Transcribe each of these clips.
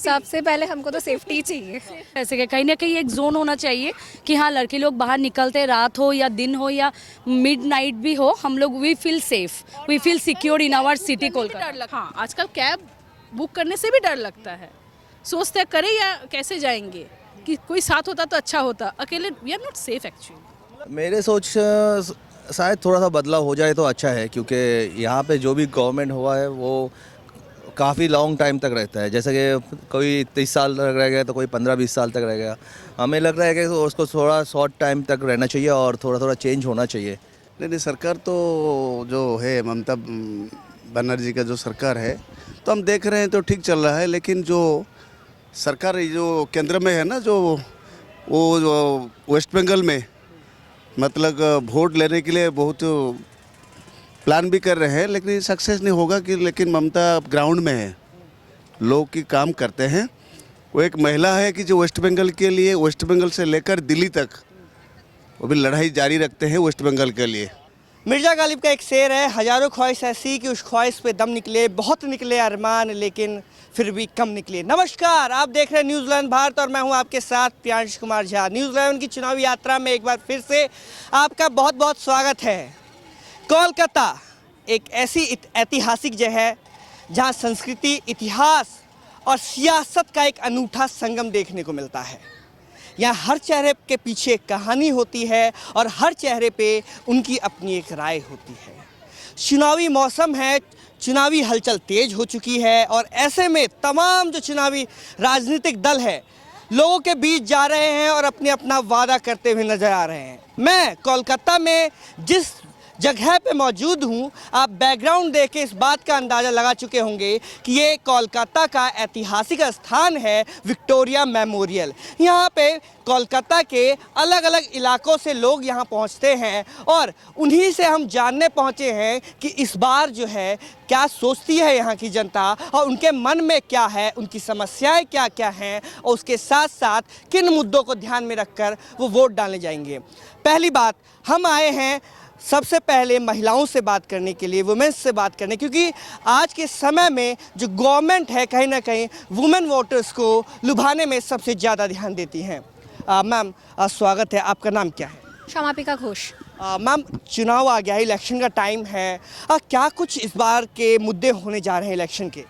सबसे पहले हमको तो सेफ्टी चाहिए। ऐसे कि कहीं ना कहीं एक जोन होना चाहिए कि हाँ लड़के लोग बाहर निकलते रात हो या दिन हो या मिड नाइट भी हो, हम लोग we feel safe, we feel secure in our city Kolkata. हाँ, आजकल कैब बुक करने से भी डर लगता है, सोचते हैं करें या कैसे जाएंगे, कि कोई साथ होता तो अच्छा होता, अकेले we are not safe actually. मेरे सोच शायद थोड़ा सा बदलाव हो जाए तो अच्छा है, क्योंकि यहाँ पे जो भी गवर्नमेंट हुआ है वो काफ़ी लॉन्ग टाइम तक रहता है। जैसे कि कोई 30 साल तक रह गया तो कोई 15-20 साल तक रह गया। हमें लग रहा है कि उसको थोड़ा शॉर्ट टाइम तक रहना चाहिए और थोड़ा थोड़ा चेंज होना चाहिए। नहीं, सरकार तो जो है ममता बनर्जी का जो सरकार है तो हम देख रहे हैं तो ठीक चल रहा है, लेकिन जो सरकार जो केंद्र में है ना, जो वेस्ट बंगाल में मतलब वोट लेने के लिए बहुत प्लान भी कर रहे हैं, लेकिन सक्सेस नहीं होगा कि लेकिन ममता ग्राउंड में है, लोग की काम करते हैं। वो एक महिला है कि जो वेस्ट बंगाल के लिए, वेस्ट बंगाल से लेकर दिल्ली तक वो भी लड़ाई जारी रखते हैं वेस्ट बंगाल के लिए। मिर्जा गालिब का एक शेर है, हजारों ख्वाहिश ऐसी कि उस ख्वाहिश पे दम निकले, बहुत निकले अरमान लेकिन फिर भी कम निकले। नमस्कार, आप देख रहे हैं न्यूज़ 11 भारत और मैं हूं आपके साथ प्रियांश कुमार झा। न्यूज़ 11 की चुनावी यात्रा में एक बार फिर से आपका बहुत बहुत स्वागत है। कोलकाता एक ऐसी ऐतिहासिक जगह है जहां संस्कृति, इतिहास और सियासत का एक अनूठा संगम देखने को मिलता है। यहाँ हर चेहरे के पीछे एक कहानी होती है और हर चेहरे पे उनकी अपनी एक राय होती है। चुनावी मौसम है, चुनावी हलचल तेज हो चुकी है और ऐसे में तमाम जो चुनावी राजनीतिक दल है लोगों के बीच जा रहे हैं और अपने अपना वादा करते हुए नजर आ रहे हैं। मैं कोलकाता में जिस जगह पे मौजूद हूँ, आप बैकग्राउंड देख के इस बात का अंदाज़ा लगा चुके होंगे कि ये कोलकाता का ऐतिहासिक स्थान है, विक्टोरिया मेमोरियल। यहाँ पे कोलकाता के अलग अलग इलाकों से लोग यहाँ पहुँचते हैं और उन्हीं से हम जानने पहुँचे हैं कि इस बार जो है क्या सोचती है यहाँ की जनता और उनके मन में क्या है, उनकी समस्याएं क्या क्या हैं और उसके साथ साथ किन मुद्दों को ध्यान में रखकर वो वोट डालने जाएंगे। पहली बात, हम आए हैं सबसे पहले महिलाओं से बात करने के लिए, वुमेन्स से बात करने, क्योंकि आज के समय में जो गवर्नमेंट है कहीं ना कहीं वुमेन वोटर्स को लुभाने में सबसे ज़्यादा ध्यान देती हैं। मैम स्वागत है, आपका नाम क्या है? क्षमापिका घोष। मैम, चुनाव आ गया है, इलेक्शन का टाइम है, क्या कुछ इस बार के मुद्दे होने जा रहे हैं इलेक्शन के?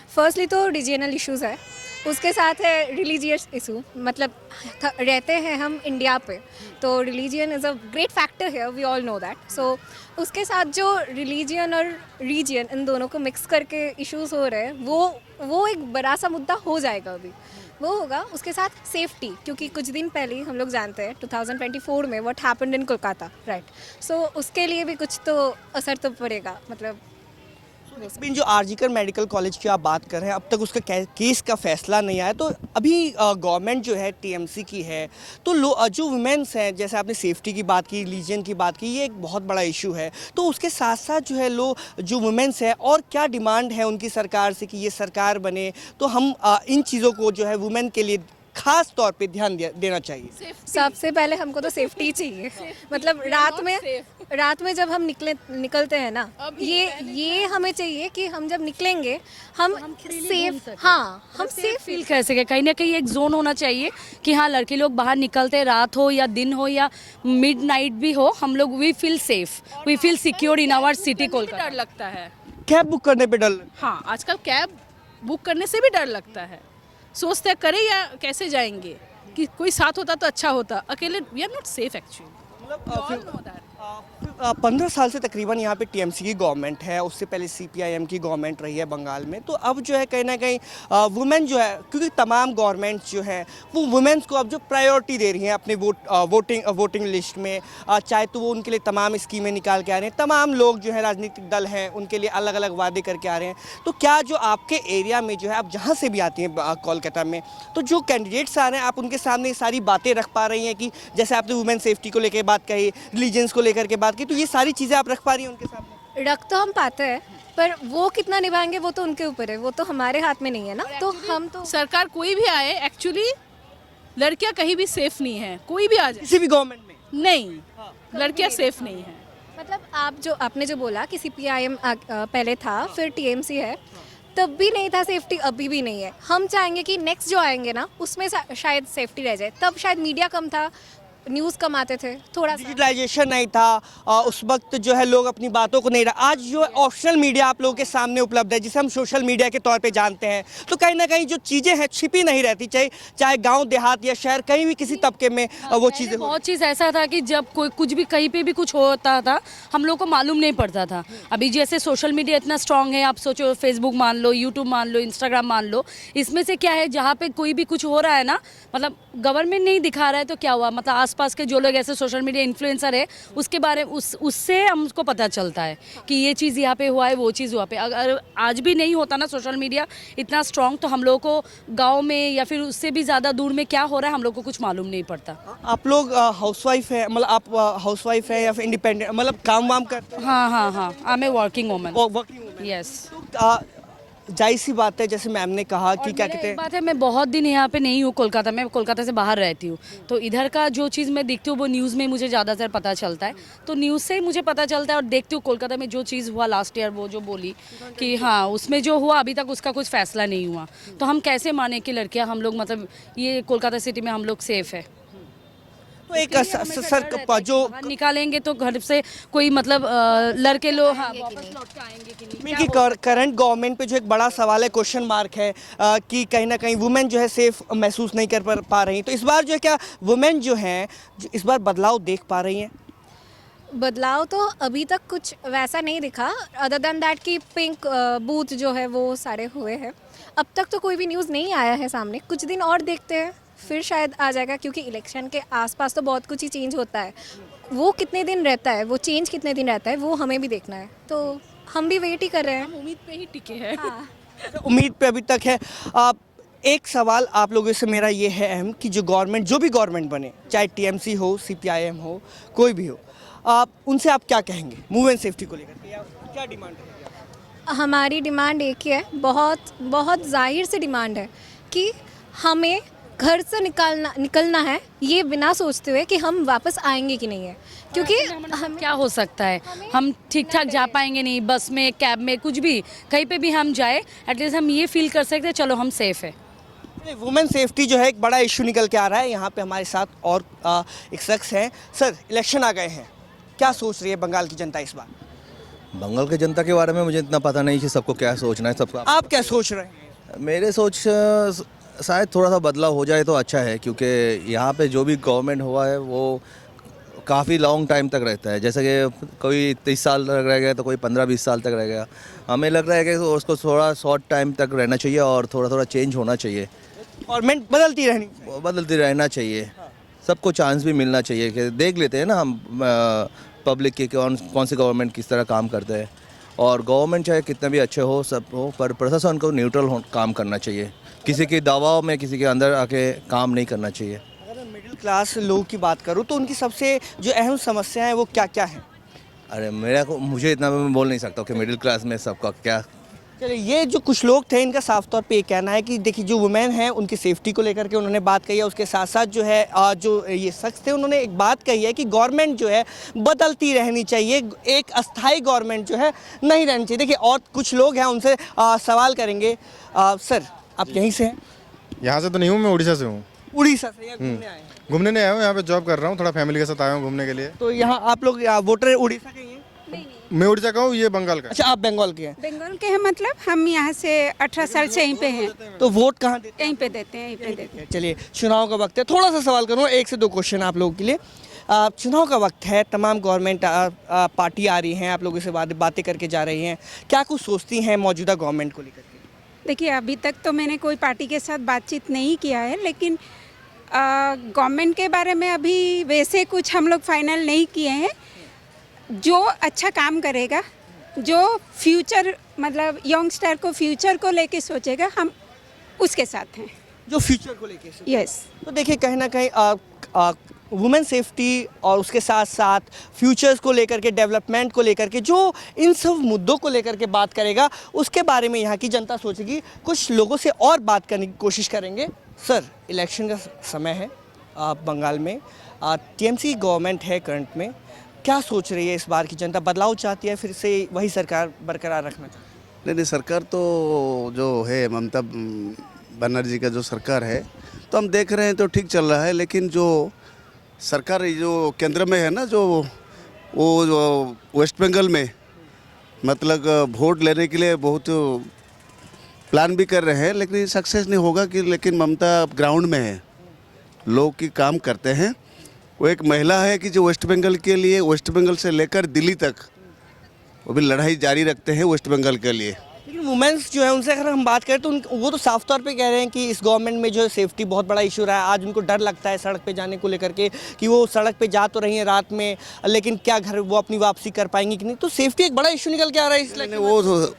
फर्स्टली तो रीजनल इश्यूज़ है, उसके साथ है रिलीजियस इशू, मतलब रहते हैं हम इंडिया पे तो religion is a great factor है, वी ऑल नो दैट। सो उसके साथ जो रिलीजियन और रीजन इन दोनों को मिक्स करके इश्यूज़ हो रहे हैं वो एक बड़ा सा मुद्दा हो जाएगा, अभी वो होगा। उसके साथ सेफ्टी, क्योंकि कुछ दिन पहले ही हम लोग जानते हैं 2024 में what happened in Kolkata, right. So उसके लिए भी कुछ तो असर तो पड़ेगा। मतलब जो आरजीकर मेडिकल कॉलेज की आप बात कर रहे हैं, अब तक उसका केस का फैसला नहीं आया, तो अभी गवर्नमेंट जो है टीएमसी की है, तो जो वुमेन्स हैं, जैसे आपने सेफ्टी की बात की, रिलीजन की बात की, ये एक बहुत बड़ा इशू है। तो उसके साथ साथ जो है जो वुमेन्स हैं और क्या डिमांड है उनकी सरकार से कि ये सरकार बने, तो हम इन चीज़ों को जो है वुमेन के लिए खास तौर पे ध्यान देना चाहिए। सबसे पहले हमको तो सेफ्टी चाहिए। मतलब रात में जब हम निकलते हैं ना, ये हमें चाहिए कि हम जब निकलेंगे हम सेफ, हाँ हम सेफ फील कर सके। कहीं ना कहीं एक जोन होना चाहिए कि हाँ लड़के लोग बाहर निकलते रात हो या दिन हो या मिड नाइट भी हो, हम लोग we feel safe, we feel secure in our city Kolkata. डर लगता है कैब बुक करने पे डर? हाँ, आजकल कैब बुक करने से भी डर लगता है, सोचते हैं करें या कैसे जाएंगे, कि कोई साथ होता तो अच्छा होता, अकेले we are not safe actually. 15 साल से तकरीबन यहाँ पे टीएमसी की गवर्नमेंट है, उससे पहले सीपीआईएम की गवर्नमेंट रही है बंगाल में। तो अब जो है कहीं ना कहीं वुमेन जो है, क्योंकि तमाम गवर्नमेंट्स जो है वो वुमेन्स को अब जो प्रायोरिटी दे रही हैं अपने वोटिंग लिस्ट में, चाहे तो वो उनके लिए तमाम स्कीमें निकाल के आ रहे हैं, तमाम लोग जो है राजनीतिक दल हैं उनके लिए अलग अलग वादे करके आ रहे हैं। तो क्या जो आपके एरिया में जो है, आप जहाँ से भी आती हैं कोलकाता में, तो जो कैंडिडेट्स आ रहे हैं आप उनके सामने सारी बातें रख पा रही हैं कि जैसे आपने वुमेन सेफ्टी को लेकर बात कही, रिलीजन्स को लेकर के बात की, तो ये सारी चीज़ें आप रख पा रही हैं उनके सामने? रख तो हम पाते हैं, पर वो कितना निभाएंगे वो तो उनके ऊपर है, वो तो हमारे हाथ में नहीं है ना। तो हम तो सरकार कोई भी आए, एक्चुअली लड़कियां कहीं भी सेफ नहीं है, कोई भी आ जाए किसी भी गवर्नमेंट में नहीं, लड़कियां सेफ नहीं है। मतलब आपने जो बोला कि सीपीआईएम पहले था, फिर टीएमसी है, तब भी नहीं था सेफ्टी, अभी भी नहीं है। हम चाहेंगे कि नेक्स्ट जो आएंगे ना उसमें शायद सेफ्टी रह जाए। तब शायद मीडिया कम था, न्यूज़ कम आते थे, थोड़ा सा डिजिटलाइजेशन नहीं था, उस वक्त जो है लोग अपनी बातों को नहीं रहा। आज जो ऑप्शनल मीडिया आप लोगों के सामने उपलब्ध है, जिसे हम सोशल मीडिया के तौर पे जानते हैं, तो कहीं ना कहीं जो चीज़ें हैं छिपी नहीं रहती, चाहे गांव देहात या शहर, कहीं भी किसी तबके में वो चीज़ें बहुत चीज़ ऐसा था कि जब कोई कुछ भी कहीं पे भी कुछ होता था हम लोग को मालूम नहीं पड़ता था। अभी जैसे सोशल मीडिया इतना स्ट्रांग है, आप सोचो फेसबुक मान लो, यूट्यूब मान लो, इंस्टाग्राम मान लो, इसमें से क्या है जहाँ पे कोई भी कुछ हो रहा है ना, मतलब गवर्नमेंट नहीं दिखा रहा है तो क्या हुआ, मतलब आसपास के जो लोग ऐसे सोशल मीडिया इन्फ्लुएंसर है उसके बारे में उससे हमको पता चलता है कि ये चीज़ यहाँ पे हुआ है, वो चीज़ हुआ पे। अगर आज भी नहीं होता ना सोशल मीडिया इतना स्ट्रांग, तो हम लोगों को गांव में या फिर उससे भी ज़्यादा दूर में क्या हो रहा है हम लोग को कुछ मालूम नहीं पड़ता। आप लोग हाउसवाइफ है, मतलब आप हाउसवाइफ है या फिर इंडिपेंडेंट, मतलब काम वाम करते हैं? हाँ, I am a working woman. Working woman. Yes. जाहिर सी बात है, जैसे मैम ने कहा कि क्या कहते एक हैं, बात है, मैं बहुत दिन यहाँ पे नहीं हूँ कोलकाता में, कोलकाता से बाहर रहती हूँ, तो इधर का जो चीज़ मैं देखती हूँ वो न्यूज़ में मुझे ज़्यादातर पता चलता है, तो न्यूज़ से ही मुझे पता चलता है। और देखती हूँ कोलकाता में जो चीज़ हुआ लास्ट ईयर, वो जो बोली कि हाँ उसमें जो हुआ अभी तक उसका कुछ फैसला नहीं हुआ, तो हम कैसे माने कि लड़कियाँ हम लोग, मतलब ये कोलकाता सिटी में हम लोग सेफ़ है। तो एक सर जो बाहर निकालेंगे तो घर से कोई मतलब लड़के लोग हाँ वापस लौट के आएंगे कि नहीं। कि करंट गवर्नमेंट पे जो एक बड़ा सवाल है, क्वेश्चन मार्क है कि कहीं ना कहीं वुमेन जो है सेफ महसूस नहीं कर पा रही। तो इस बार जो है क्या वुमेन जो हैं इस बार बदलाव देख पा रही हैं? बदलाव तो अभी तक कुछ वैसा नहीं दिखा, अदर देन दैट कि पिंक बूथ जो है वो सारे हुए हैं। अब तक तो कोई भी न्यूज़ नहीं आया है सामने, कुछ दिन और देखते हैं फिर शायद आ जाएगा, क्योंकि इलेक्शन के आसपास तो बहुत कुछ ही चेंज होता है। वो कितने दिन रहता है, वो चेंज कितने दिन रहता है, वो हमें भी देखना है, तो हम भी वेट ही कर रहे हैं। हम उम्मीद पे ही टिके हैं। हाँ। उम्मीद पे अभी तक है। एक सवाल आप लोगों से मेरा ये है अहम कि जो भी गवर्नमेंट बने, चाहे टीएमसी हो, सीपीआईएम हो, कोई भी हो, आप उनसे आप क्या कहेंगे वुमेन सेफ्टी को लेकर के, या क्या डिमांड है? हमारी डिमांड एक ही है, बहुत बहुत जाहिर सी डिमांड है कि हमें घर से निकलना है, ये बिना सोचते हुए कि हम वापस आएंगे कि नहीं है, क्योंकि हम क्या हो सकता है, हम ठीक ठाक जा पाएंगे नहीं, बस में, कैब में, कुछ भी कहीं पे भी हम जाए, एटलीस्ट हम ये फील कर सकते हैं चलो हम सेफ है। वुमेन सेफ्टी जो है एक बड़ा इशू निकल के आ रहा है। यहाँ पे हमारे साथ और एक शख्स हैं। सर, इलेक्शन आ गए हैं, क्या सोच रही है बंगाल की जनता इस बार? बंगाल की जनता के बारे में मुझे इतना पता नहीं कि सबको क्या सोचना है, सबका आप क्या सोच रहे हैं? मेरे सोच शायद थोड़ा सा बदलाव हो जाए तो अच्छा है, क्योंकि यहाँ पे जो भी गवर्नमेंट हुआ है वो काफ़ी लॉन्ग टाइम तक रहता है। जैसे कि कोई 30 साल तक रह गया तो कोई 15-20 साल तक रह गया। हमें लग रहा है कि उसको थोड़ा शॉर्ट टाइम तक रहना चाहिए और थोड़ा थोड़ा चेंज होना चाहिए, गवर्नमेंट बदलती रहना चाहिए। सबको चांस भी मिलना चाहिए कि देख लेते हैं ना हम पब्लिक की कौन सी गवर्नमेंट किस तरह काम करते हैं। और गवर्नमेंट चाहे कितने भी अच्छे हो, सब हो, पर प्रशासन को न्यूट्रल काम करना चाहिए, किसी के दबाव में किसी के अंदर आके काम नहीं करना चाहिए। अगर मैं मिडिल क्लास लोगों की बात करूँ तो उनकी सबसे जो अहम समस्या है वो क्या क्या है? अरे मुझे इतना मैं बोल नहीं सकता कि मिडिल क्लास में सबका क्या। चलिए, ये जो कुछ लोग थे इनका साफ तौर पे ये कहना है कि देखिए जो वुमेन हैं उनकी सेफ्टी को लेकर के उन्होंने बात कही है। उसके साथ साथ जो है जो ये शख्स थे उन्होंने एक बात कही है कि गवर्नमेंट जो है बदलती रहनी चाहिए, एक अस्थाई गवर्नमेंट जो है नहीं रहनी चाहिए। देखिए, और कुछ लोग हैं उनसे सवाल करेंगे। सर, आप यहीं से हैं? यहाँ से तो नहीं हूँ, मैं उड़ीसा से हूँ। उड़ीसा से या घूमने आए हैं? घूमने नहीं आया हूँ, यहाँ पे जॉब कर रहा हूँ, थोड़ा फैमिली के साथ आया हूँ घूमने के लिए। तो यहाँ आप लोग वोटर उड़ीसा के ही हैं? मैं उड़ीसा का हूँ, ये बंगाल का। अच्छा, आप बंगाल के हैं। बंगाल के हैं, मतलब हम यहाँ से 18 साल से यहीं पे हैं। तो वोट कहाँ देते यहीं पे देते हैं, यहीं पे देते हैं। हैं? चलिए, चुनाव का वक्त है, थोड़ा सा सवाल करूँ, 1 से 2 क्वेश्चन आप लोगों के लिए। चुनाव का वक्त है, तमाम गवर्नमेंट पार्टी आ रही हैं, आप लोगों से बातें करके जा रही हैं, क्या कुछ सोचती हैं मौजूदा गवर्नमेंट को लेकर के? देखिए, अभी तक तो मैंने कोई पार्टी के साथ बातचीत नहीं किया है, लेकिन गवर्नमेंट के बारे में अभी वैसे कुछ हम लोग फाइनल नहीं किए हैं। जो अच्छा काम करेगा, जो फ्यूचर मतलब यंगस्टर को फ्यूचर को लेके सोचेगा, हम उसके साथ हैं। जो फ्यूचर को लेके यस। तो देखिए, कहीं ना कहीं वुमेन सेफ्टी और उसके साथ साथ फ्यूचर्स को लेकर के, डेवलपमेंट को लेकर के, जो इन सब मुद्दों को लेकर के बात करेगा, उसके बारे में यहाँ की जनता सोचेगी। कुछ लोगों से और बात करने की कोशिश करेंगे। सर, इलेक्शन का समय है बंगाल में, टीएमसी गवर्नमेंट है करंट में, क्या सोच रही है इस बार की जनता? बदलाव चाहती है, फिर से वही सरकार बरकरार रखना चाहती है? नहीं सरकार तो जो है ममता बनर्जी का जो सरकार है तो हम देख रहे हैं तो ठीक चल रहा है, लेकिन जो सरकार जो केंद्र में है ना, जो वो जो वेस्ट बंगाल में मतलब वोट लेने के लिए बहुत प्लान भी कर रहे हैं, लेकिन ये सक्सेस नहीं होगा कि लेकिन ममता ग्राउंड में है, लोग की काम करते हैं। वो एक महिला है कि जो वेस्ट बंगाल के लिए, वेस्ट बंगाल से लेकर दिल्ली तक वो भी लड़ाई जारी रखते हैं वेस्ट बंगाल के लिए। लेकिन वुमेंस जो है उनसे अगर हम बात करें तो वो तो साफ तौर पे कह रहे हैं कि इस गवर्नमेंट में जो है सेफ्टी बहुत बड़ा इशू रहा है। आज उनको डर लगता है सड़क पे जाने को लेकर के कि वो सड़क पे जा तो रही हैं रात में, लेकिन क्या घर वो अपनी वापसी कर पाएंगी कि नहीं। तो सेफ्टी एक बड़ा इशू निकल के आ रहा है इसलिए।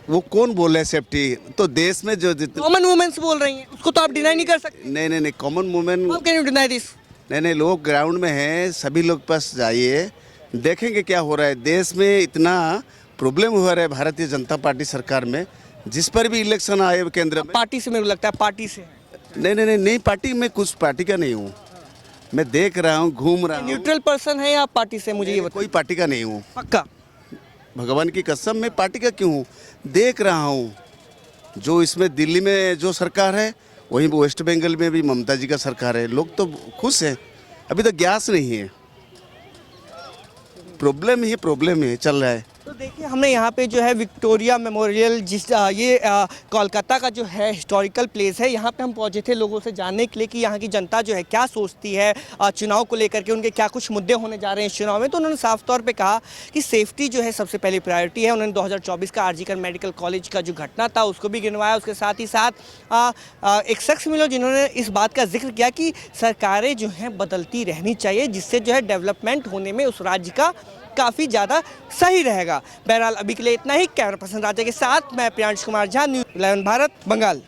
वो कौन बोल रहे हैं सेफ्टी? तो देश में जो कॉमन वुमेन्स बोल रही हैं, उसको तो आप डिनाई नहीं कर सकते। नहीं common women, how can you deny this? नहीं लोग ग्राउंड में हैं, सभी लोग पास जाइए, देखेंगे क्या हो रहा है। देश में इतना प्रॉब्लम हुआ है भारतीय जनता पार्टी सरकार में, जिस पर भी इलेक्शन आए केंद्र में। पार्टी से मेरे को लगता है पार्टी से। नहीं पार्टी में कुछ पार्टी का नहीं हूँ, मैं देख रहा हूँ, घूम रहा हूँ। न्यूट्रल पर्सन है या पार्टी से? मुझे ये बताइए। कोई पार्टी का नहीं हूँ, पक्का भगवान की कसम, मैं पार्टी का क्यों हूँ? देख रहा हूँ जो इसमें दिल्ली में जो सरकार है, वहीं वेस्ट बंगाल में भी ममता जी का सरकार है, लोग तो खुश हैं। अभी तो गैस नहीं है, प्रॉब्लम ही चल रहा है। तो देखिए हमने यहाँ पे जो है विक्टोरिया मेमोरियल, जिस ये कोलकाता का जो है हिस्टोरिकल प्लेस है, यहाँ पे हम पहुँचे थे लोगों से जानने के लिए कि यहाँ की जनता जो है क्या सोचती है चुनाव को लेकर के, उनके क्या कुछ मुद्दे होने जा रहे हैं इस चुनाव में। तो उन्होंने साफ तौर पे कहा कि सेफ्टी जो है सबसे पहली प्रायोरिटी है। उन्होंने 2024 का आरजीकर मेडिकल कॉलेज का जो घटना था उसको भी गिनवाया। उसके साथ ही साथ एक शख्स मिले जिन्होंने इस बात का जिक्र किया कि सरकारें जो हैं बदलती रहनी चाहिए, जिससे जो है डेवलपमेंट होने में उस राज्य का काफ़ी ज़्यादा सही रहेगा। बहरहाल अभी के लिए इतना ही। कैमरा पर्सन राजा के साथ मैं Priyansh Kumar Jha, news 11 Bharat, Bengal.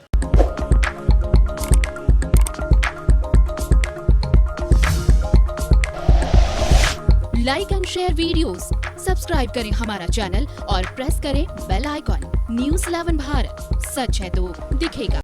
Like and share videos, subscribe करें हमारा चैनल और प्रेस करें बेल आइकॉन। न्यूज़ 11 भारत, सच है तो दिखेगा।